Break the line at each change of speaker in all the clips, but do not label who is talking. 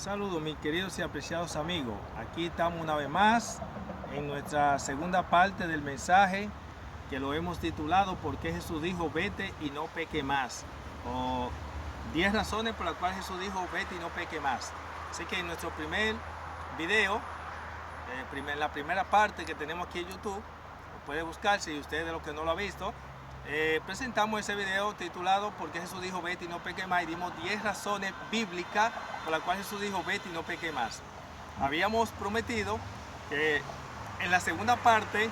Saludos mis queridos y apreciados amigos, aquí estamos una vez más en nuestra segunda parte del mensaje que lo hemos titulado ¿Por qué Jesús dijo vete y no peque más? O 10 razones por las cuales Jesús dijo vete y no peque más. Así que en nuestro primer video, la primera parte que tenemos aquí en YouTube, lo puede buscar si usted de los que no lo ha visto. Presentamos ese video titulado ¿Por qué Jesús dijo vete y no peque más? Y dimos 10 razones bíblicas por las cuales Jesús dijo vete y no peque más. Habíamos prometido que en la segunda parte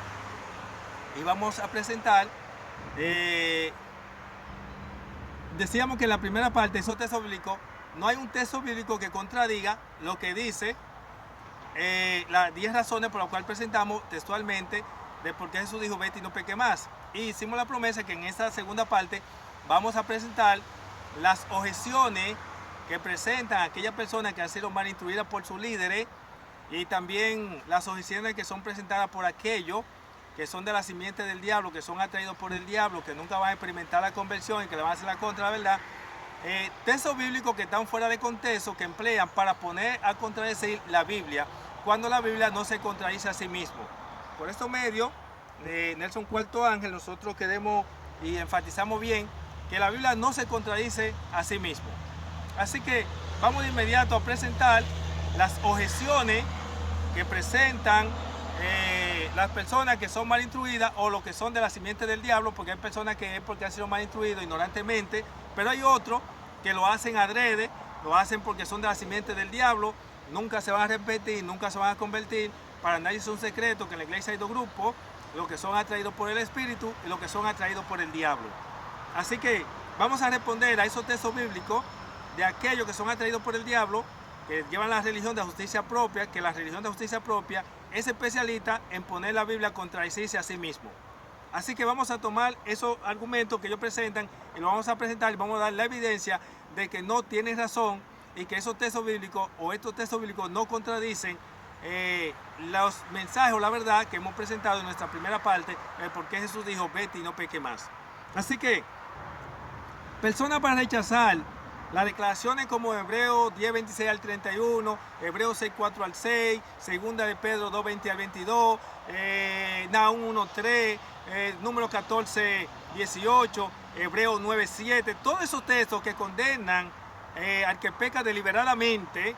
íbamos a presentar, decíamos que en la primera parte, esos textos bíblicos, no hay un texto bíblico que contradiga lo que dice las 10 razones por las cuales presentamos textualmente de por qué Jesús dijo vete y no peque más. Y hicimos la promesa que en esta segunda parte vamos a presentar las objeciones que presentan aquellas personas que han sido mal instruidas por sus líderes, y también las objeciones que son presentadas por aquellos que son de la simiente del diablo, que son atraídos por el diablo, que nunca van a experimentar la conversión y que le van a hacer la contra la verdad. Textos bíblicos que están fuera de contexto, que emplean para poner a contradecir la Biblia, cuando la Biblia no se contradice a sí mismo. Por estos medios de Nelson Cuarto Ángel, nosotros queremos y enfatizamos bien que la Biblia no se contradice a sí mismo. Así que vamos de inmediato a presentar las objeciones que presentan las personas que son mal instruidas o los que son de la simiente del diablo, porque hay personas que es porque han sido mal instruidos ignorantemente, pero hay otros que lo hacen adrede, lo hacen porque son de la simiente del diablo, nunca se van a arrepentir, nunca se van a convertir. Para nadie es un secreto que en la iglesia hay dos grupos, los que son atraídos por el Espíritu y los que son atraídos por el diablo. Así que vamos a responder a esos textos bíblicos de aquellos que son atraídos por el diablo, que llevan la religión de justicia propia, que la religión de justicia propia es especialista en poner la Biblia a contradecirse a sí mismo. Así que vamos a tomar esos argumentos que ellos presentan y los vamos a presentar y vamos a dar la evidencia de que no tienen razón y que esos textos bíblicos o estos textos bíblicos no contradicen los mensajes o la verdad que hemos presentado en nuestra primera parte, por qué Jesús dijo vete y no peque más. Así que personas para rechazar las declaraciones como Hebreos 10, 26 al 31, Hebreos 6, 4 al 6, Segunda de Pedro 2, 20 al 22, Nahum 1, 3, Número 14, 18, Hebreos 9, 7, todos esos textos que condenan al que peca deliberadamente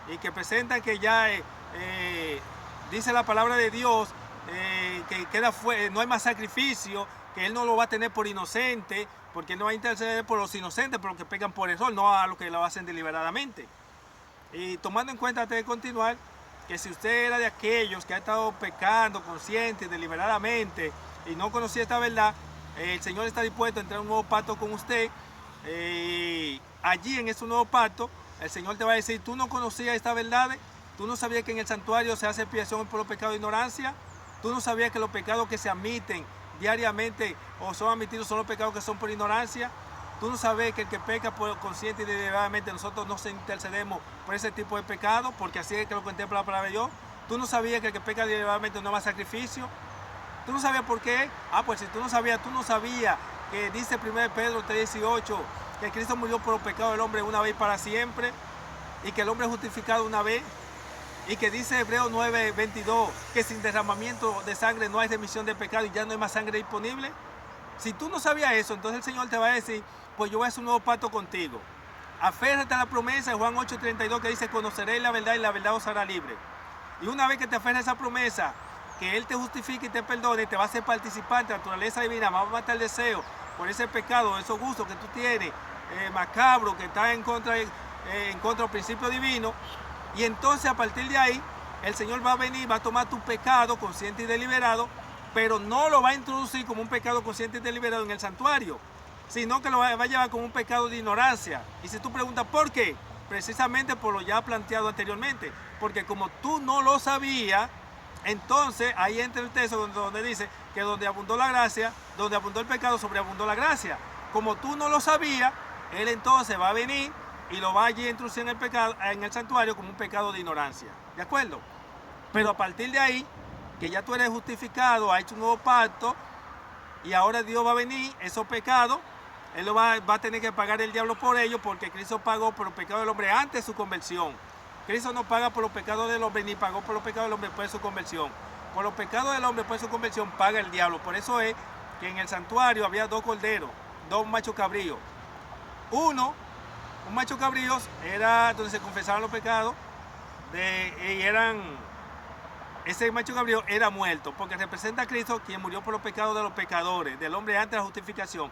y que presentan que ya dice la palabra de Dios que no hay más sacrificio, que Él no lo va a tener por inocente, porque Él no va a interceder por los inocentes, por los que pecan por error, no a los que lo hacen deliberadamente. Y tomando en cuenta antes de continuar, que si usted era de aquellos que ha estado pecando consciente y deliberadamente y no conocía esta verdad, el Señor está dispuesto a entrar en un nuevo pacto con usted. Allí en ese nuevo pacto, el Señor te va a decir, tú no conocías esta verdad, tú no sabías que en el santuario se hace expiación por los pecados de ignorancia, tú no sabías que los pecados que se admiten diariamente o son admitidos son los pecados que son por ignorancia, tú no sabes que el que peca por consciente y deliberadamente nosotros no se intercedemos por ese tipo de pecado, porque así es que lo contempla la palabra de Dios. Tú no sabías que el que peca deliberadamente no va a sacrificio. Tú no sabías por qué. Pues si tú no sabías que dice 1 Pedro 3:18 que Cristo murió por los pecados del hombre una vez y para siempre, y que el hombre es justificado una vez, y que dice Hebreos 9:22 que sin derramamiento de sangre no hay remisión de pecado y ya no hay más sangre disponible. Si tú no sabías eso, entonces el Señor te va a decir, pues yo voy a hacer un nuevo pacto contigo. Aférrate a la promesa de Juan 8:32 que dice, conoceréis la verdad y la verdad os hará libre. Y una vez que te aferres a esa promesa, que Él te justifique y te perdone, te va a hacer participante de la naturaleza divina, va a matar el deseo por ese pecado, esos gustos que tú tienes, macabro, que está en contra del principio divino. Y entonces a partir de ahí, el Señor va a venir, va a tomar tu pecado consciente y deliberado, pero no lo va a introducir como un pecado consciente y deliberado en el santuario, sino que lo va a llevar como un pecado de ignorancia. Y si tú preguntas ¿por qué? Precisamente por lo ya planteado anteriormente, porque como tú no lo sabías, entonces ahí entra el texto donde dice que donde abundó la gracia, donde abundó el pecado, sobreabundó la gracia. Como tú no lo sabías, Él entonces va a venir y lo va allí a introducir en el santuario como un pecado de ignorancia. ¿De acuerdo? Pero a partir de ahí, que ya tú eres justificado, ha hecho un nuevo pacto, y ahora Dios va a venir, esos pecados, Él va a tener que pagar el diablo por ellos, porque Cristo pagó por el pecado del hombre antes de su conversión. Cristo no paga por los pecados del hombre, ni pagó por los pecados del hombre por su conversión. Por los pecados del hombre por su conversión paga el diablo. Por eso es que en el santuario había 2 corderos, 2 machos cabríos. Un macho cabrío era donde se confesaban los pecados ese macho cabrío era muerto, porque representa a Cristo, quien murió por los pecados de los pecadores, del hombre antes de la justificación.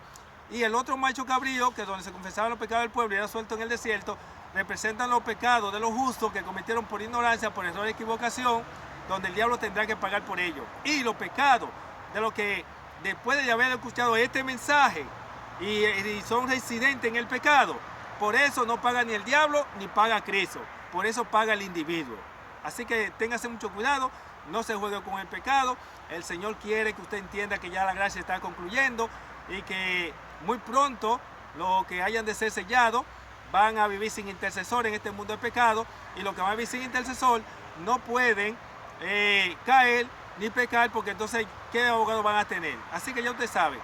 Y el otro macho cabrío, que es donde se confesaban los pecados del pueblo y era suelto en el desierto, representan los pecados de los justos que cometieron por ignorancia, por error y equivocación, donde el diablo tendrá que pagar por ello. Y los pecados de los que después de haber escuchado este mensaje y son residentes en el pecado, por eso no paga ni el diablo ni paga Cristo, por eso paga el individuo. Así que téngase mucho cuidado, no se juegue con el pecado. El Señor quiere que usted entienda que ya la gracia está concluyendo y que muy pronto los que hayan de ser sellados van a vivir sin intercesor en este mundo de pecado, y los que van a vivir sin intercesor no pueden caer ni pecar, porque entonces ¿qué abogado van a tener? Así que ya usted sabe,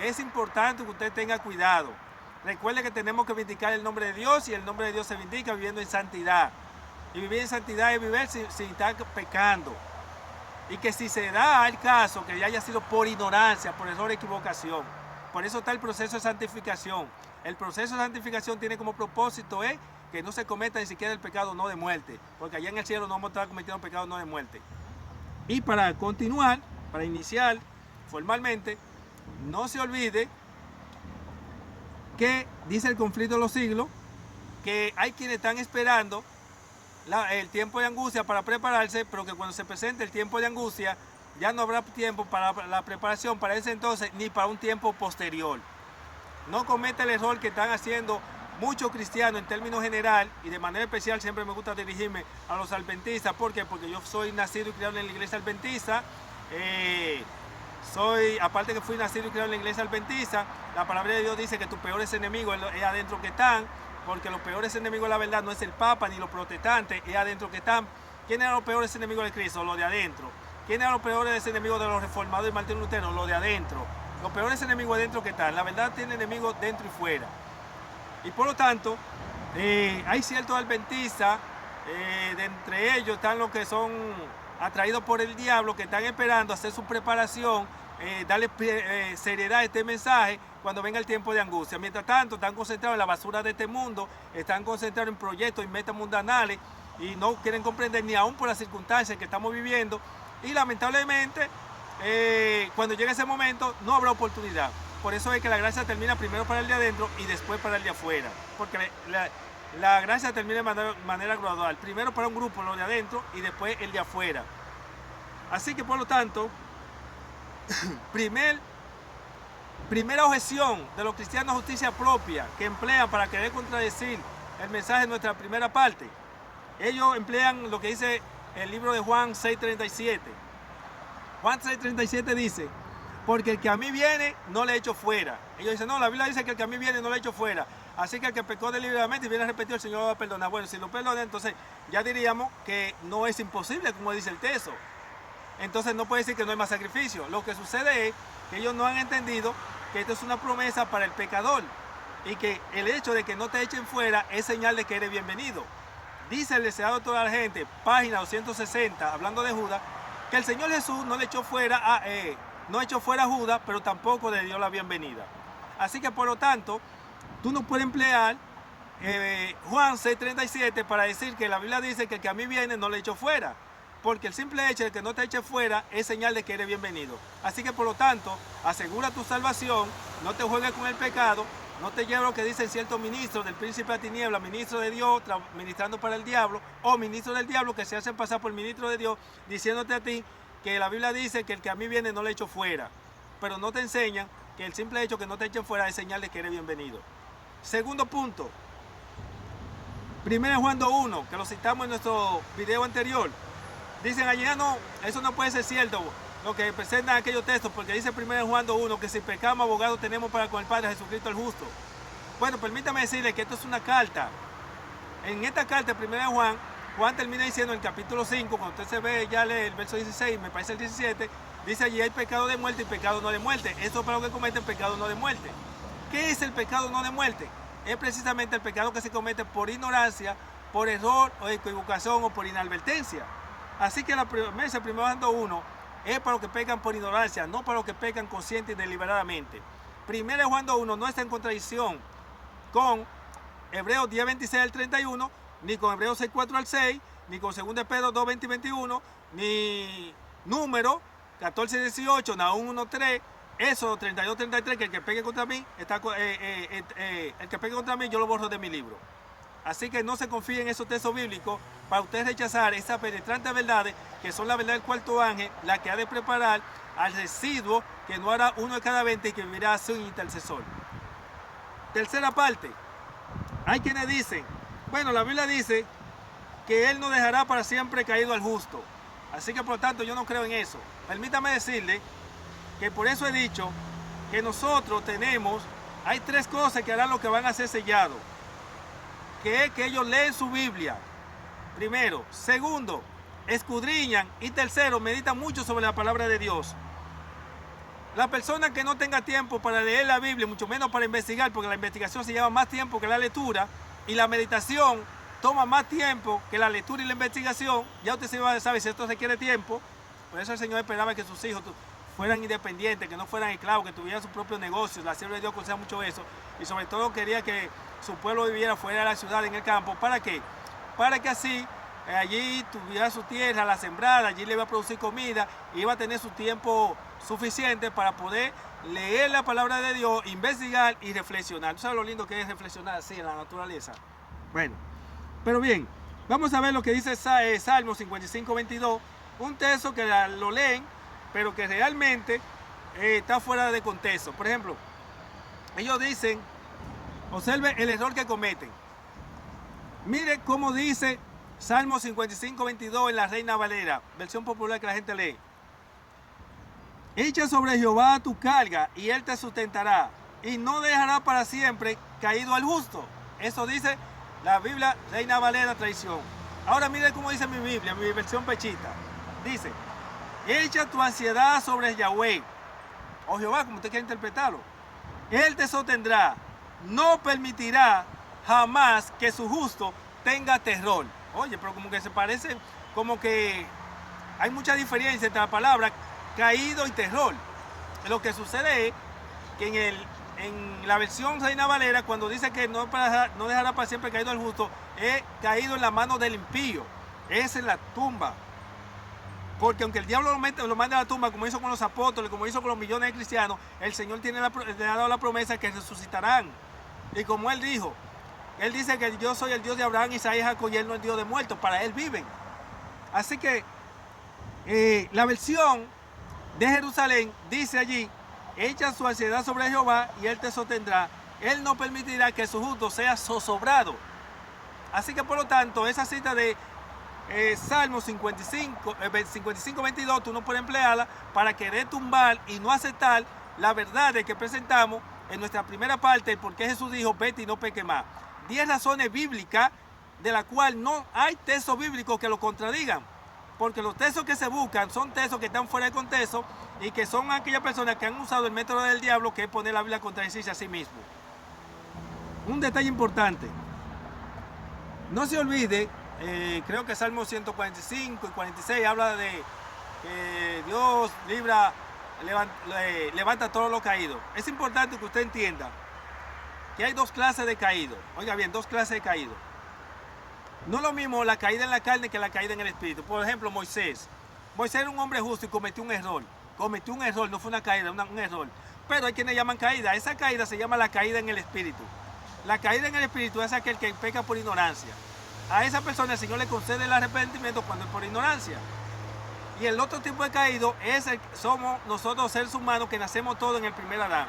es importante que usted tenga cuidado. Recuerde que tenemos que vindicar el nombre de Dios, y el nombre de Dios se vindica viviendo en santidad. Y vivir en santidad es vivir sin estar pecando. Y que si se da el caso que ya haya sido por ignorancia, por error o equivocación. Por eso está el proceso de santificación. El proceso de santificación tiene como propósito que no se cometa ni siquiera el pecado no de muerte. Porque allá en el cielo no vamos a estar cometiendo pecado no de muerte. Y para continuar, para iniciar formalmente, no se olvide que dice el conflicto de los siglos, que hay quienes están esperando el tiempo de angustia para prepararse, pero que cuando se presente el tiempo de angustia ya no habrá tiempo para la preparación para ese entonces, ni para un tiempo posterior. No cometa el error que están haciendo muchos cristianos en términos general, y de manera especial siempre me gusta dirigirme a los adventistas. ¿Por qué? Porque yo soy nacido y criado en la iglesia adventista. Aparte que fui nacido y criado en la iglesia adventista, la palabra de Dios dice que tus peores enemigos es adentro que están, porque los peores enemigos de la verdad no es el Papa ni los protestantes, es adentro que están. ¿Quiénes eran los peores enemigos de Cristo? Los de adentro. ¿Quiénes eran los peores enemigos de los reformadores y Martín Lutero? Los de adentro. Los peores enemigos adentro que están. La verdad tiene enemigos dentro y fuera. Y por lo tanto, hay ciertos adventistas, de entre ellos están los que son atraídos por el diablo, que están esperando hacer su preparación, darle seriedad a este mensaje cuando venga el tiempo de angustia. Mientras tanto, están concentrados en la basura de este mundo, están concentrados en proyectos y metas mundanales, y no quieren comprender ni aún por las circunstancias que estamos viviendo. Y lamentablemente, cuando llegue ese momento, no habrá oportunidad. Por eso es que la gracia termina primero para el de adentro y después para el de afuera. Porque la gracia termina de manera gradual. Primero para un grupo, lo de adentro, y después el de afuera. Así que por lo tanto, primera objeción de los cristianos, justicia propia, que emplean para querer contradecir el mensaje de nuestra primera parte. Ellos emplean lo que dice el libro de Juan 6:37. Juan 6:37 dice: porque el que a mí viene no le echo fuera. Ellos dicen: no, la Biblia dice que el que a mí viene no le echo fuera. Así que el que pecó deliberadamente y viene a repetir, el Señor lo va a perdonar. Bueno, si lo perdona, entonces ya diríamos que no es imposible, como dice el texto. Entonces no puede decir que no hay más sacrificio. Lo que sucede es que ellos no han entendido que esto es una promesa para el pecador, y que el hecho de que no te echen fuera es señal de que eres bienvenido. Dice el deseado de toda la gente, página 260, hablando de Judas, que el Señor Jesús no le echó fuera a Judas, pero tampoco le dio la bienvenida. Así que por lo tanto, tú no puedes emplear Juan 6:37 para decir que la Biblia dice que el que a mí viene no le echo fuera, porque el simple hecho de que no te eche fuera es señal de que eres bienvenido. Así que por lo tanto, asegura tu salvación, no te juegues con el pecado, no te lleves lo que dicen ciertos ministros del príncipe de tinieblas, ministro de Dios, ministrando para el diablo, o ministros del diablo que se hacen pasar por ministro de Dios, diciéndote a ti que la Biblia dice que el que a mí viene no le echo fuera, pero no te enseñan que el simple hecho que no te echen fuera es señal de que eres bienvenido. Segundo punto, 1 Juan 2:1, que lo citamos en nuestro video anterior. Dicen allí: no, eso no puede ser cierto, lo que presentan aquellos textos, porque dice 1 Juan 2:1 que si pecamos, abogado tenemos para con el Padre, Jesucristo el justo. Bueno, permítame decirle que esto es una carta. En esta carta, 1 Juan, Juan termina diciendo en el capítulo 5, cuando usted se ve, ya lee el verso 16, me parece el 17, dice allí: hay pecado de muerte y pecado no de muerte. Esto es para los que cometen pecado no de muerte. ¿Qué es el pecado no de muerte? Es precisamente el pecado que se comete por ignorancia, por error o equivocación o por inadvertencia. Así que la promesa del 1 Juan 2:1 es para los que pecan por ignorancia, no para los que pecan consciente y deliberadamente. 1 Juan 2:1 no está en contradicción con Hebreos 10:26 al 31, ni con Hebreos 6:4 al 6, ni con 2 Pedro 2:20-21, ni Número 14:18, Nahum 1:3, Éxodo 32:33, que el que pegue contra mí, el que pegue contra mí yo lo borro de mi libro. Así que no se confíen en esos textos bíblicos para ustedes rechazar esas penetrantes verdades que son la verdad del cuarto ángel, la que ha de preparar al residuo que no hará uno de cada 20 y que vivirá sin intercesor. Tercera parte, hay quienes dicen, bueno, la Biblia dice que Él no dejará para siempre caído al justo. Así que por lo tanto yo no creo en eso. Permítame decirle que por eso he dicho que nosotros hay tres cosas que harán lo que van a ser sellados. Que es que ellos leen su Biblia, primero. Segundo, escudriñan. Y tercero, meditan mucho sobre la palabra de Dios. La persona que no tenga tiempo para leer la Biblia, mucho menos para investigar, porque la investigación se lleva más tiempo que la lectura, y la meditación toma más tiempo que la lectura y la investigación, ya usted sabe si esto requiere tiempo. Por eso el Señor esperaba que sus hijos fueran independientes, que no fueran esclavos, que tuvieran sus propios negocios. La sierva de Dios conseja mucho eso, y sobre todo quería que su pueblo viviera fuera de la ciudad, en el campo. ¿Para qué? Para que así allí tuviera su tierra, la sembrada, allí le iba a producir comida, y iba a tener su tiempo suficiente para poder leer la palabra de Dios, investigar y reflexionar. ¿Tú sabes lo lindo que es reflexionar así en la naturaleza? Bueno, pero bien, vamos a ver lo que dice Salmo 55:22, un texto que lo leen, pero que realmente está fuera de contexto. Por ejemplo, ellos dicen, observe el error que cometen. Mire cómo dice Salmo 55:22 en la Reina Valera, versión popular que la gente lee. Echa sobre Jehová tu carga y Él te sustentará, y no dejará para siempre caído al justo. Eso dice la Biblia Reina Valera tradición. Ahora mire cómo dice mi Biblia, mi versión pechita. Dice, echa tu ansiedad sobre Yahweh, o Jehová, como usted quiera interpretarlo. Él te sostendrá, no permitirá jamás que su justo tenga terror. Oye, pero como que se parece, como que hay mucha diferencia entre la palabra caído y terror. Lo que sucede es que en la versión Reina Valera, cuando dice que no dejará para siempre caído el justo, es caído en la mano del impío, es en la tumba. Porque aunque el diablo lo mande a la tumba, como hizo con los apóstoles, como hizo con los millones de cristianos, el Señor le ha dado la promesa que resucitarán. Y como Él dijo, Él dice que yo soy el Dios de Abraham, Isaac y Jacob, y Él no es el Dios de muertos, para Él viven. Así que la versión de Jerusalén dice allí, echa su ansiedad sobre Jehová y Él te sostendrá. Él no permitirá que su justo sea zozobrado. Así que por lo tanto, esa cita de Salmo 55:22, tú no puedes emplearla para querer tumbar y no aceptar la verdad de que presentamos en nuestra primera parte, porque Jesús dijo, vete y no peque más. 10 razones bíblicas de las cuales no hay textos bíblicos que lo contradigan, porque los textos que se buscan son textos que están fuera de contexto y que son aquellas personas que han usado el método del diablo, que es poner la Biblia a contradecirse a sí mismo. Un detalle importante, no se olvide, creo que Salmo 145 y 46 habla de que Dios levanta a todos los caídos. Es importante que usted entienda que hay dos clases de caídos. Oiga bien, dos clases de caídos. No es lo mismo la caída en la carne que la caída en el espíritu. Por ejemplo, Moisés. Moisés era un hombre justo y cometió un error. Cometió un error, no fue una caída, un error. Pero hay quienes llaman caída. Esa caída se llama la caída en el espíritu. La caída en el espíritu es aquel que peca por ignorancia. A esa persona el Señor le concede el arrepentimiento cuando es por ignorancia. Y el otro tipo de caído somos nosotros, seres humanos, que nacemos todos en el primer Adán.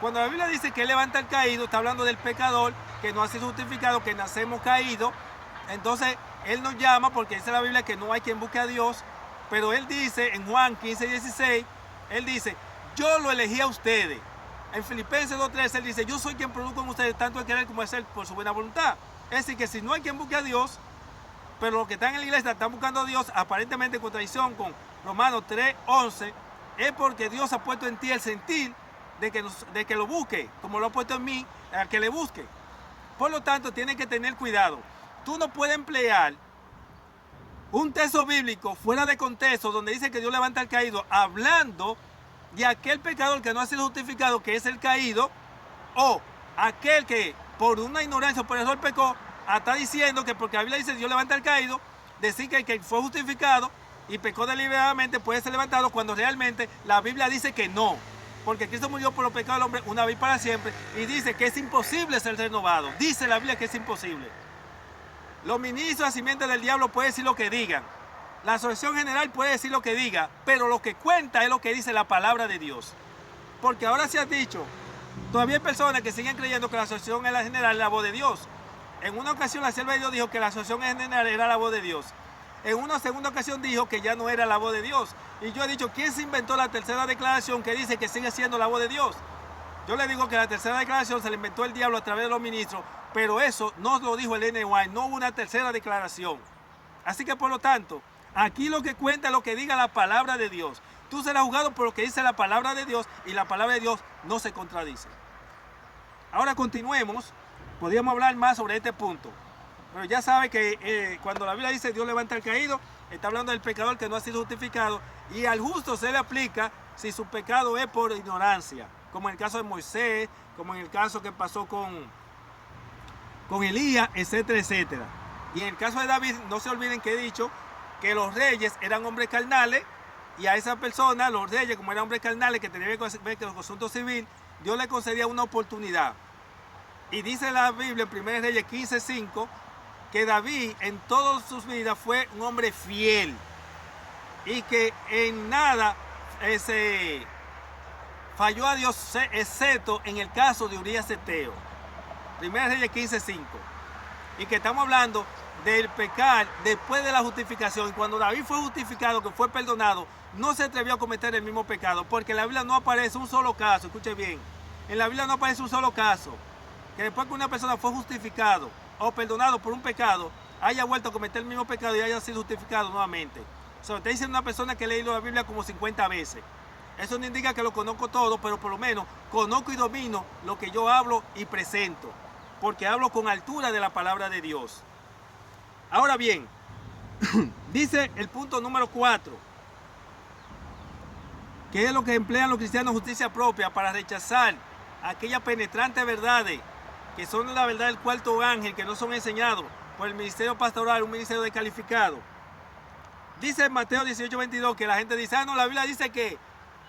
Cuando la Biblia dice que Él levanta al caído, está hablando del pecador que no ha sido justificado, que nacemos caídos. Entonces Él nos llama, porque dice la Biblia que no hay quien busque a Dios, pero Él dice en Juan 15:16, Él dice, yo lo elegí a ustedes. En Filipenses 2:13 Él dice, yo soy quien produzco en ustedes tanto el querer como el hacer por su buena voluntad. Es decir, que si no hay quien busque a Dios, pero los que están en la iglesia están buscando a Dios, aparentemente en contradicción con Romanos 3:11, es porque Dios ha puesto en ti el sentir de que lo busque, como lo ha puesto en mí, al que le busque. Por lo tanto, tienen que tener cuidado. tú no puedes emplear un texto bíblico fuera de contexto donde dice que Dios levanta al caído, hablando de aquel pecador que no ha sido justificado, que es el caído, o aquel que por una ignorancia o por error pecó, está diciendo que porque la Biblia dice Dios levanta al caído, decir que el que fue justificado y pecó deliberadamente puede ser levantado, cuando realmente la Biblia dice que no, porque Cristo murió por los pecados del hombre una vez para siempre, y dice que es imposible ser renovado. Dice la Biblia que es imposible. Los ministros de la simiente del diablo pueden decir lo que digan, la asociación general puede decir lo que diga, pero lo que cuenta es lo que dice la palabra de Dios. Porque ahora se ha dicho, todavía hay personas que siguen creyendo que la asociación general es la voz de Dios. En una ocasión la sierva de Dios dijo que la asociación general era la voz de Dios. En una segunda ocasión dijo que ya no era la voz de Dios. Y yo he dicho, ¿quién se inventó la tercera declaración que dice que sigue siendo la voz de Dios? Yo le digo que la tercera declaración se la inventó el diablo a través de los ministros, pero eso no lo dijo el NY, no hubo una tercera declaración. Así que por lo tanto, aquí lo que cuenta es lo que diga la palabra de Dios. Tú serás juzgado por lo que dice la palabra de Dios, y la palabra de Dios no se contradice. Ahora continuemos, podríamos hablar más sobre este punto. Pero ya sabe que cuando la Biblia dice Dios levanta al caído, está hablando del pecador que no ha sido justificado, y al justo se le aplica si su pecado es por ignorancia, como en el caso de Moisés, como en el caso que pasó con Elías, etcétera, etcétera. Y en el caso de David, no se olviden que he dicho que los reyes eran hombres carnales, y a esa persona, los reyes, como eran hombres carnales que tenían que ver con los asuntos civiles, Dios le concedía una oportunidad. Y dice la Biblia en 1 Reyes 15:5 que David en todas sus vidas fue un hombre fiel y que en nada se falló a Dios, excepto en el caso de Urías Eteo. 1 Reyes 15:5. Y que estamos hablando del pecar después de la justificación. Y cuando David fue justificado, que fue perdonado, no se atrevió a cometer el mismo pecado, porque en la Biblia no aparece un solo caso. Escuche bien, en la Biblia no aparece un solo caso que después que una persona fue justificado o perdonado por un pecado, haya vuelto a cometer el mismo pecado y haya sido justificado nuevamente. Está diciendo una persona que ha leído la Biblia como 50 veces. Eso no indica que lo conozco todo, pero por lo menos conozco y domino lo que yo hablo y presento, porque hablo con altura de la palabra de Dios. Ahora bien, dice el punto número 4, que es lo que emplean los cristianos, justicia propia, para rechazar aquellas penetrantes verdades que son la verdad del cuarto ángel, que no son enseñados por el ministerio pastoral, un ministerio descalificado. Dice en Mateo 18:22 que la gente dice, no, la Biblia dice que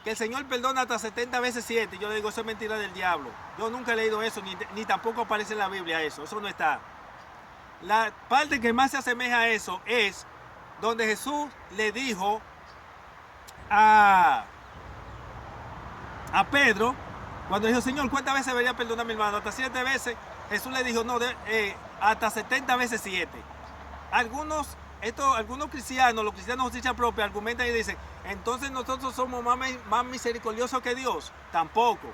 el Señor perdona hasta 70 veces 7. Yo le digo, eso es mentira del diablo. Yo nunca he leído eso, ni tampoco aparece en la Biblia eso no está. La parte que más se asemeja a eso es donde Jesús le dijo a Pedro, cuando dijo, Señor, ¿cuántas veces debería perdonar a mi hermano? Hasta 7 veces. Jesús le dijo, no, hasta 70 veces 7. Algunos cristianos, los cristianos de justicia propia, argumentan y dicen, entonces nosotros somos más misericordiosos que Dios. Tampoco.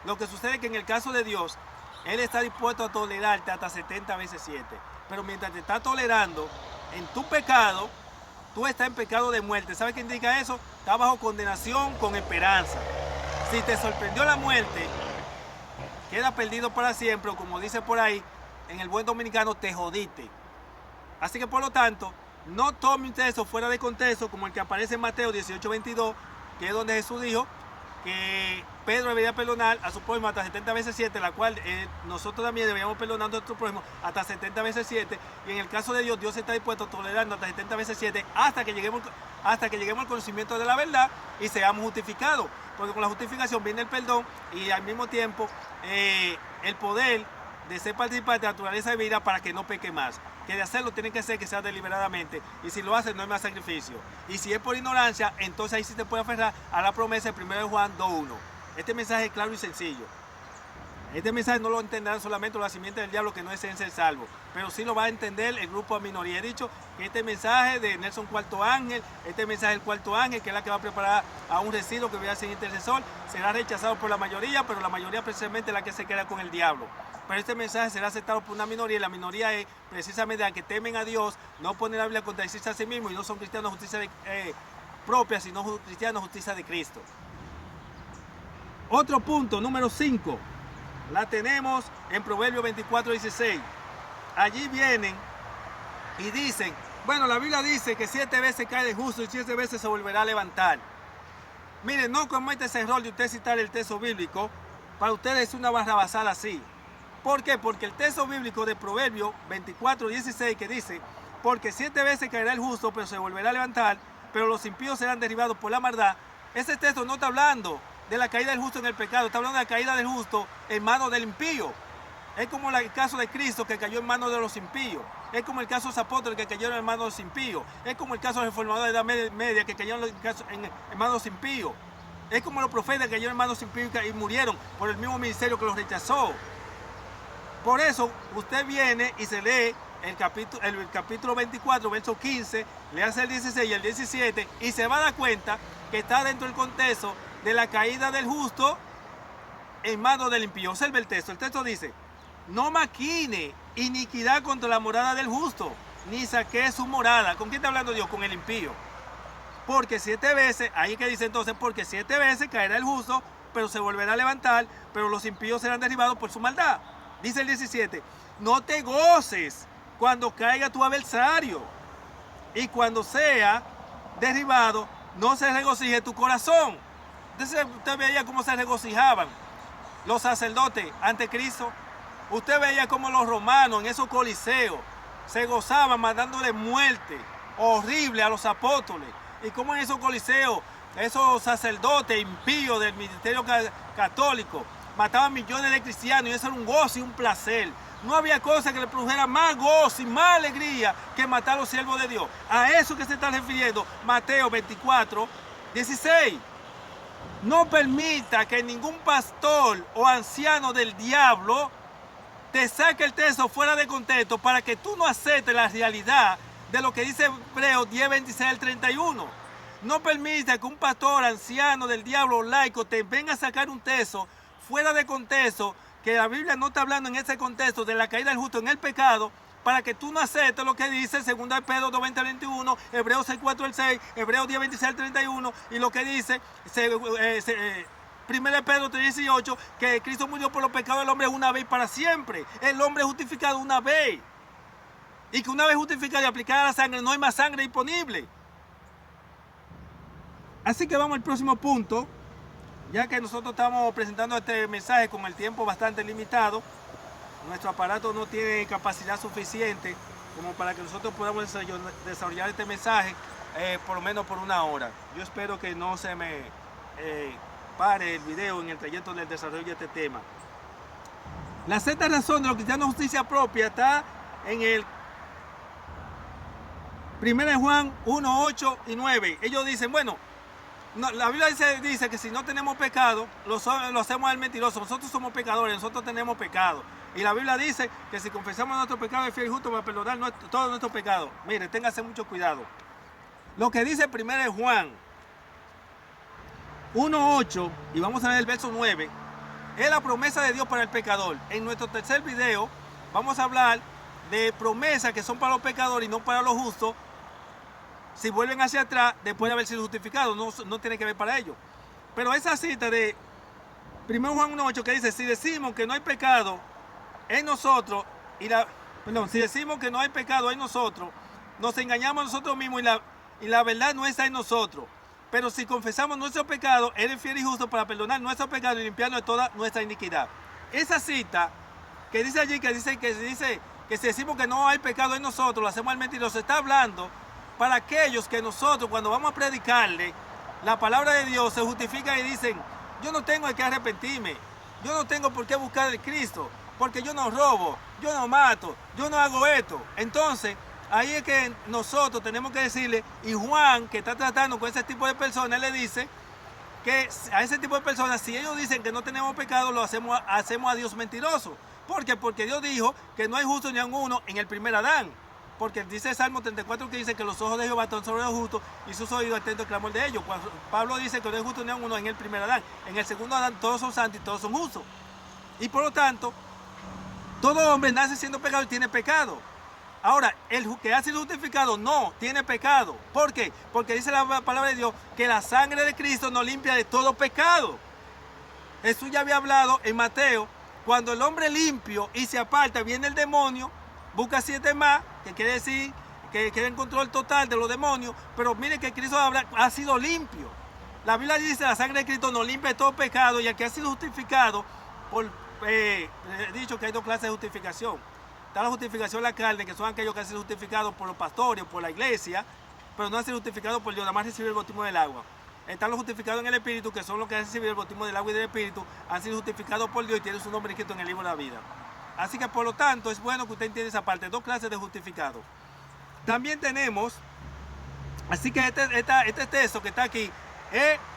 Lo que sucede es que en el caso de Dios, Él está dispuesto a tolerarte hasta 70 veces 7. Pero mientras te está tolerando en tu pecado, tú estás en pecado de muerte. ¿Sabes qué indica eso? Estás bajo condenación con esperanza. Si te sorprendió la muerte, queda perdido para siempre, o como dice por ahí, en el buen dominicano, te jodiste. Así que por lo tanto, no tome un texto fuera de contexto, como el que aparece en Mateo 18:22, que es donde Jesús dijo que Pedro debería perdonar a su prójimo hasta 70 veces 7, la cual nosotros también deberíamos perdonar a nuestro prójimo hasta 70 veces 7, y en el caso de Dios, Dios está dispuesto a tolerarnos hasta 70 veces 7 hasta que lleguemos al conocimiento de la verdad y seamos justificados, porque con la justificación viene el perdón y al mismo tiempo el poder de ser participante de la naturaleza de vida para que no peque más. Que de hacerlo tiene que ser que sea deliberadamente, y si lo hace no es más sacrificio. Y si es por ignorancia, entonces ahí sí te puede aferrar a la promesa de 1 Juan 2:1. Este mensaje es claro y sencillo. Este mensaje no lo entenderán solamente los simientes del diablo, que no deseen ser salvos, pero sí lo va a entender el grupo a minoría. He dicho que este mensaje de Nelson Cuarto Ángel, este mensaje del Cuarto Ángel, que es la que va a preparar a un residuo que voy a ser intercesor, será rechazado por la mayoría, pero la mayoría precisamente es la que se queda con el diablo. Pero este mensaje será aceptado por una minoría, y la minoría es precisamente la que temen a Dios, no ponen la Biblia a contradecirse a sí mismo, y no son cristianos de justicia propia, sino cristianos de justicia de Cristo. Otro punto, número 5, la tenemos en Proverbios 24:16. Allí vienen y dicen, bueno, la Biblia dice que 7 veces cae el justo y 7 veces se volverá a levantar. Miren, no cometa ese error de usted citar el texto bíblico. Para ustedes es una barrabasada así. ¿Por qué? Porque el texto bíblico de Proverbios 24:16 que dice, porque 7 veces caerá el justo, pero se volverá a levantar, pero los impíos serán derribados por la maldad. Ese texto no está hablando de la caída del justo en el pecado, está hablando de la caída del justo en manos del impío. Es como el caso de Cristo que cayó en manos de los impíos. Es como el caso de los apóstoles que cayeron en manos de los impíos. Es como el caso de los reformadores de la Edad Media que cayeron en manos de los impíos. Es como los profetas que cayeron en manos de los impíos y murieron por el mismo ministerio que los rechazó. Por eso usted viene y se lee el capítulo 24, verso 15, le hace el 16 y el 17 y se va a dar cuenta que está dentro del contexto de la caída del justo en manos del impío. Observe el texto. El texto dice, no maquine iniquidad contra la morada del justo, ni saquee su morada. ¿Con quién está hablando Dios? Con el impío. Porque 7 veces, ahí que dice entonces, porque 7 veces caerá el justo, pero se volverá a levantar, pero los impíos serán derribados por su maldad. Dice el 17, no te goces cuando caiga tu adversario, y cuando sea derribado, no se regocije tu corazón. Entonces usted veía cómo se regocijaban los sacerdotes ante Cristo. Usted veía cómo los romanos en esos coliseos se gozaban mandándole muerte horrible a los apóstoles. Y cómo en esos coliseos, esos sacerdotes impíos del ministerio católico mataban millones de cristianos y eso era un gozo y un placer. No había cosa que le produjera más gozo y más alegría que matar a los siervos de Dios. A eso que se está refiriendo Mateo 24:16. No permita que ningún pastor o anciano del diablo te saque el texto fuera de contexto para que tú no aceptes la realidad de lo que dice Hebreos 10:26 al 31. No permita que un pastor anciano del diablo o laico te venga a sacar un texto fuera de contexto, que la Biblia no está hablando en ese contexto de la caída del justo en el pecado, para que tú no aceptes lo que dice 2 Pedro 2:20 al 21, Hebreos 6:4 al 6, Hebreos 10:26 al 31, y lo que dice 1 Pedro 3:18, que Cristo murió por los pecados del hombre una vez y para siempre. El hombre es justificado una vez. Y que una vez justificado y aplicada la sangre, no hay más sangre disponible. Así que vamos al próximo punto. Ya que nosotros estamos presentando este mensaje con el tiempo bastante limitado, nuestro aparato no tiene capacidad suficiente como para que nosotros podamos desarrollar este mensaje por lo menos por 1 hora. Yo espero que no se me pare el video en el trayecto del desarrollo de este tema. La sexta razón de los cristianos de justicia propia está en el 1 Juan 1:8 y 9. Ellos dicen, bueno, no, la Biblia dice que si no tenemos pecado, lo hacemos al mentiroso. Nosotros somos pecadores, nosotros tenemos pecado. Y la Biblia dice que si confesamos nuestro pecado es fiel y justo para perdonar todos nuestros pecados. Mire, téngase mucho cuidado. Lo que dice 1 Juan 1:8, y vamos a ver el verso 9, es la promesa de Dios para el pecador. En nuestro tercer video vamos a hablar de promesas que son para los pecadores y no para los justos. Si vuelven hacia atrás, después de haber sido justificados, no tiene que ver para ellos. Pero esa cita de 1 Juan 1:8 que dice, si decimos que no hay pecado en nosotros, si decimos que no hay pecado en nosotros, nos engañamos a nosotros mismos y la verdad no está en nosotros. Pero si confesamos nuestro pecado, Él es fiel y justo para perdonar nuestro pecado y limpiarnos de toda nuestra iniquidad. Esa cita que dice allí, que dice que si decimos que no hay pecado en nosotros, lo hacemos al mentiroso, está hablando para aquellos que nosotros cuando vamos a predicarle la palabra de Dios se justifican y dicen, yo no tengo de qué arrepentirme, yo no tengo por qué buscar a Cristo, porque yo no robo, yo no mato, yo no hago esto. Entonces, ahí es que nosotros tenemos que decirle, y Juan, que está tratando con ese tipo de personas, le dice que a ese tipo de personas, si ellos dicen que no tenemos pecado, lo hacemos a Dios mentiroso. ¿Por qué? Porque Dios dijo que no hay justo ni aun uno en el primer Adán. Porque dice el Salmo 34 que dice que los ojos de Jehová están sobre los justos y sus oídos atentos al clamor de ellos. Cuando Pablo dice que no hay justo ni uno en el primer Adán. En el segundo Adán todos son santos y todos son justos. Y por lo tanto, todo hombre nace siendo pecador y tiene pecado. Ahora, el que ha sido justificado no tiene pecado. ¿Por qué? Porque dice la palabra de Dios que la sangre de Cristo nos limpia de todo pecado. Jesús ya había hablado en Mateo, cuando el hombre limpio y se aparta, viene el demonio, busca 7 más, que quiere decir que queda en control total de los demonios, pero mire que Cristo ha sido limpio. La Biblia dice, la sangre de Cristo nos limpia de todo pecado, y el que ha sido justificado por, he dicho que hay dos clases de justificación. Está la justificación de la carne, que son aquellos que han sido justificados por los pastores, por la iglesia, pero no han sido justificados por Dios, nada más recibir el bautismo del agua. Están los justificados en el Espíritu, que son los que han recibido el bautismo del agua y del Espíritu, han sido justificados por Dios y tienen su nombre escrito en el libro de la vida. Así que por lo tanto es bueno que usted entienda esa parte, dos clases de justificados. También tenemos, así que este texto que está aquí,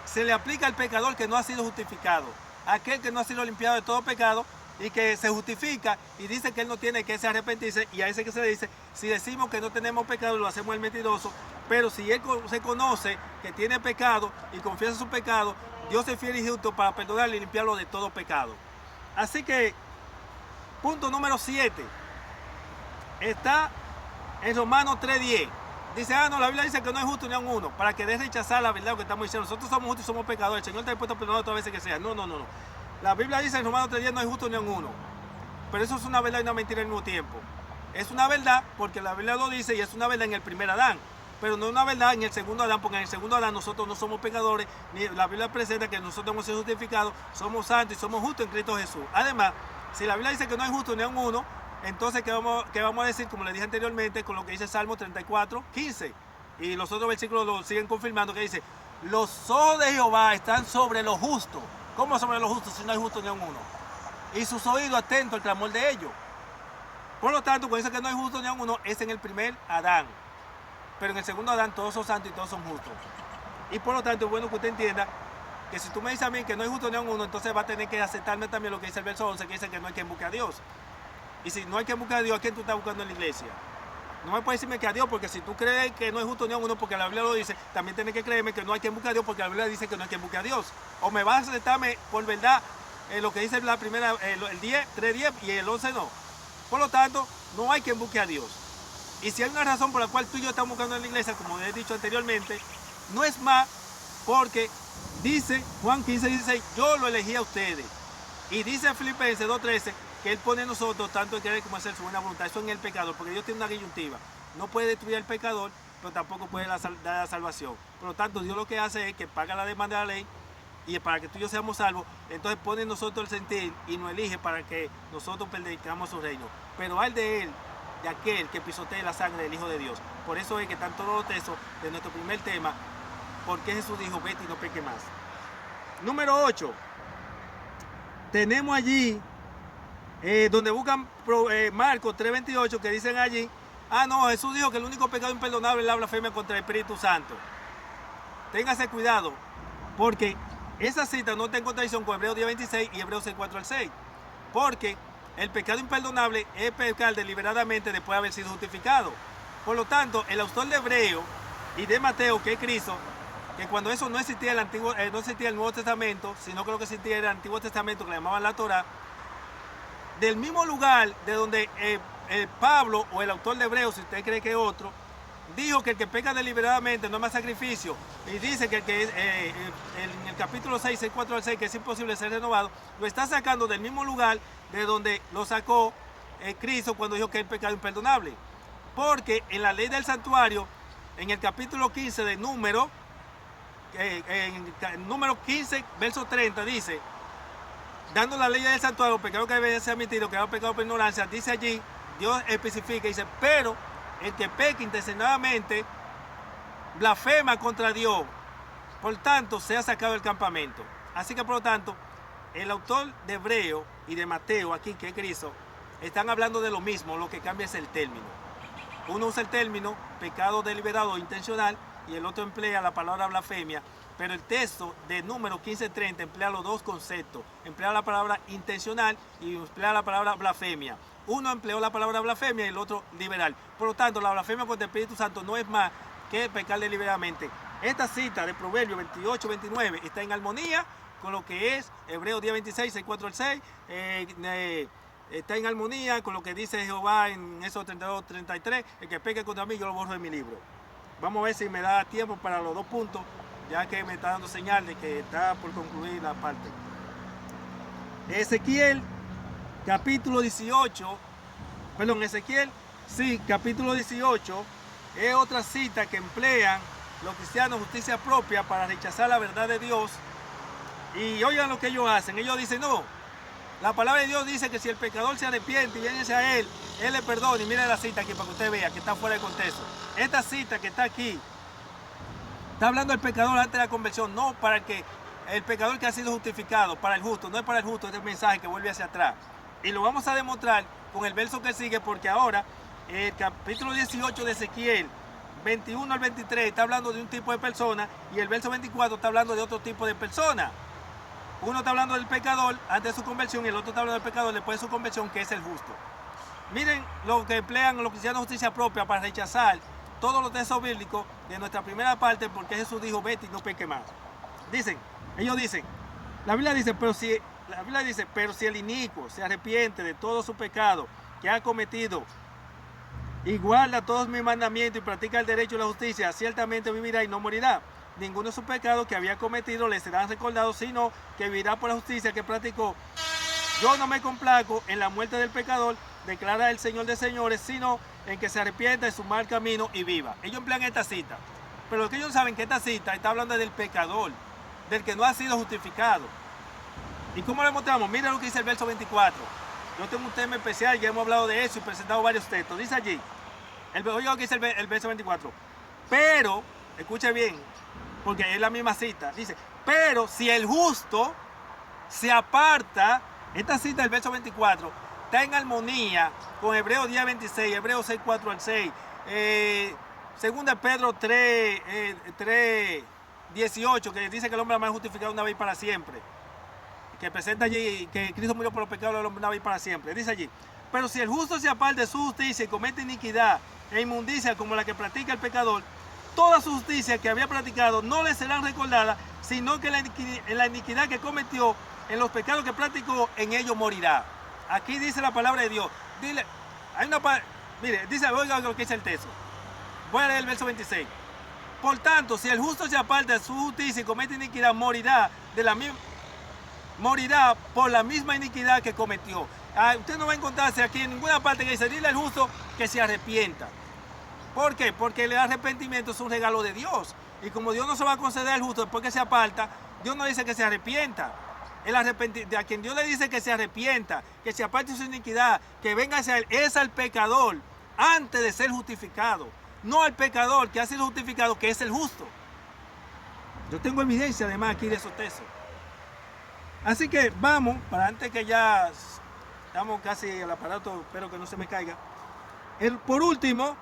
se le aplica al pecador que no ha sido justificado, aquel que no ha sido limpiado de todo pecado y que se justifica y dice que él no tiene que arrepentirse, y a ese que se le dice, si decimos que no tenemos pecado lo hacemos el mentiroso, pero si él se conoce que tiene pecado y confiesa su pecado, Dios es fiel y justo para perdonarle y limpiarlo de todo pecado. Así que punto número 7 está en Romanos 3:10. Dice, no, la Biblia dice que no es justo ni a uno, para que deje rechazar la verdad que estamos diciendo. Nosotros somos justos y somos pecadores. El Señor te ha puesto a perdonar otra vez que sea. No. La Biblia dice en Romanos 3:10 no es justo ni a uno. Pero eso es una verdad y una mentira al mismo tiempo. Es una verdad porque la Biblia lo dice y es una verdad en el primer Adán. Pero no es una verdad en el segundo Adán, porque en el segundo Adán nosotros no somos pecadores, ni la Biblia presenta que nosotros hemos sido justificados, somos santos y somos justos en Cristo Jesús. Además, si la Biblia dice que no es justo ni a uno, entonces, ¿qué vamos a decir? Como le dije anteriormente, con lo que dice Salmo 34:15. Y los otros versículos lo siguen confirmando, que dice, los ojos de Jehová están sobre los justos. ¿Cómo sobre los justos si no hay justo ni a uno? Y sus oídos atentos al clamor de ellos. Por lo tanto, cuando dice que no hay justo ni a uno, es en el primer Adán. Pero en el segundo Adán todos son santos y todos son justos. Y por lo tanto, es bueno que usted entienda que si tú me dices a mí que no hay justo ni a uno, entonces va a tener que aceptarme también lo que dice el verso 11, que dice que no hay quien busque a Dios. Y si no hay quien busque a Dios, ¿a quién tú estás buscando en la iglesia? No me puedes decirme que a Dios, porque si tú crees que no es justo ni a uno, porque la Biblia lo dice, también tienes que creerme que no hay quien busque a Dios, porque la Biblia dice que no hay quien busque a Dios. O me vas a aceptarme por verdad lo que dice la primera, el 10, 3:10 y el 11 no. Por lo tanto, no hay quien busque a Dios. Y si hay una razón por la cual tú y yo estamos buscando en la iglesia, como he dicho anteriormente, no es más porque dice Juan 15:16, yo lo elegí a ustedes. Y dice Filipenses 2:13, que Él pone en nosotros tanto en querer como hacer su buena voluntad. Eso en el pecador, porque Dios tiene una disyuntiva. No puede destruir al pecador, pero tampoco puede dar la salvación. Por lo tanto, Dios lo que hace es que paga la demanda de la ley, y para que tú y yo seamos salvos, entonces pone en nosotros el sentir y nos elige para que nosotros predicamos su reino. Pero al de Él, de aquel que pisotee la sangre del Hijo de Dios. Por eso es que están todos los textos de nuestro primer tema, porque Jesús dijo, vete y no peque más. Número 8. Tenemos allí, donde buscan Marcos 3:28, que dicen allí, no, Jesús dijo que el único pecado imperdonable es la blasfemia contra el Espíritu Santo. Téngase cuidado, porque esa cita no está en contradicción con Hebreos 10:26 y Hebreos 6:4-6. Porque el pecado imperdonable es pecar deliberadamente después de haber sido justificado. Por lo tanto, el autor de Hebreo y de Mateo, que es Cristo, que cuando eso no existía no existía el Nuevo Testamento, sino que lo que existía era el Antiguo Testamento, que le llamaban la Torá, del mismo lugar de donde Pablo, o el autor de Hebreos, si usted cree que es otro, dijo que el que peca deliberadamente no es más sacrificio, y dice que en el capítulo 6, 4-6, que es imposible ser renovado, lo está sacando del mismo lugar de donde lo sacó Cristo cuando dijo que el pecado imperdonable. Porque en la ley del santuario, en el capítulo 15 de Número, en número 15, verso 30, dice, dando la ley del santuario, pecado que debe ser admitido, que era pecado por ignorancia, dice allí, Dios especifica, dice, pero el que peca intencionadamente blasfema contra Dios, por tanto, sea sacado del campamento. Así que, por lo tanto, el autor de Hebreo y de Mateo, aquí, que es Cristo, están hablando de lo mismo, lo que cambia es el término. Uno usa el término pecado deliberado o intencional, y el otro emplea la palabra blasfemia, pero el texto de Número 15:30 emplea los dos conceptos, emplea la palabra intencional y emplea la palabra blasfemia. Uno empleó la palabra blasfemia y el otro liberal. Por lo tanto, la blasfemia contra el Espíritu Santo no es más que pecar deliberadamente. Esta cita de Proverbios 28-29 está en armonía con lo que es Hebreos 10:26, 6-4-6, está en armonía con lo que dice Jehová en Éxodo 32-33, el que peque contra mí yo lo borro de mi libro. Vamos a ver si me da tiempo para los dos puntos, ya que me está dando señal de que está por concluir la parte. Ezequiel, capítulo 18, capítulo 18, es otra cita que emplean los cristianos, justicia propia, para rechazar la verdad de Dios. Y oigan lo que ellos hacen. Ellos dicen, no, la palabra de Dios dice que si el pecador se arrepiente y viene a Él le perdona. Y miren la cita aquí para que usted vea que está fuera de contexto. Esta cita que está aquí, está hablando del pecador antes de la conversión, no para que el pecador que ha sido justificado, para el justo, no es para el justo, este mensaje que vuelve hacia atrás. Y lo vamos a demostrar con el verso que sigue, porque ahora el capítulo 18 de Ezequiel, 21 al 23, está hablando de un tipo de persona, y el verso 24 está hablando de otro tipo de persona. Uno está hablando del pecador antes de su conversión, y el otro está hablando del pecador después de su conversión, que es el justo. Miren lo que emplean los cristianos de justicia propia para rechazar todos los textos bíblicos de nuestra primera parte, porque Jesús dijo, vete y no peque más. Ellos dicen, la Biblia dice, pero si el inicuo se arrepiente de todo su pecado que ha cometido y guarda todos mis mandamientos y practica el derecho y la justicia, ciertamente vivirá y no morirá. Ninguno de sus pecados que había cometido le serán recordados, sino que vivirá por la justicia que practicó. Yo no me complaco en la muerte del pecador, declara el Señor de señores, sino en que se arrepienta de su mal camino y viva. Ellos emplean esta cita, pero lo que ellos saben que esta cita está hablando del pecador, del que no ha sido justificado. ¿Y cómo lo mostramos? Mira lo que dice el verso 24. Yo tengo un tema especial, ya hemos hablado de eso y presentado varios textos. Dice allí, oiga lo que dice el verso 24. Pero, escuche bien, porque es la misma cita. Dice, pero si el justo se aparta, esta cita del verso 24 está en armonía con Hebreos 10:26, Hebreos 6:4 al 6, segunda Pedro 3:18, que dice que el hombre va a justificado una vez para siempre, que presenta allí que Cristo murió por los pecados del hombre una vez para siempre. Dice allí, pero si el justo se aparta de su justicia y comete iniquidad e inmundicia como la que practica el pecador, toda su justicia que había practicado no le será recordada, sino que la iniquidad que cometió en los pecados que practicó, en ellos morirá. Aquí dice la palabra de Dios. Dice, oiga lo que dice el texto. Voy a leer el verso 26. Por tanto, si el justo se aparta de su justicia y comete iniquidad, morirá por la misma iniquidad que cometió. Usted no va a encontrarse aquí en ninguna parte que dice, dile al justo que se arrepienta. ¿Por qué? Porque el arrepentimiento es un regalo de Dios. Y como Dios no se va a conceder al justo después que se aparta, Dios no dice que se arrepienta. A quien Dios le dice que se arrepienta, que se aparte de su iniquidad, que venga hacia Él, es al pecador antes de ser justificado. No al pecador que ha sido justificado, que es el justo. Yo tengo evidencia además aquí de esos textos. Así que vamos, para antes que ya estamos casi al aparato, espero que no se me caiga. Por último,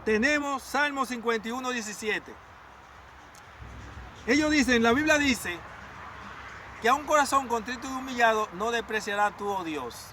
tenemos Salmo 51:17. Ellos dicen, la Biblia dice que a un corazón contrito y humillado no despreciará tú, oh Dios.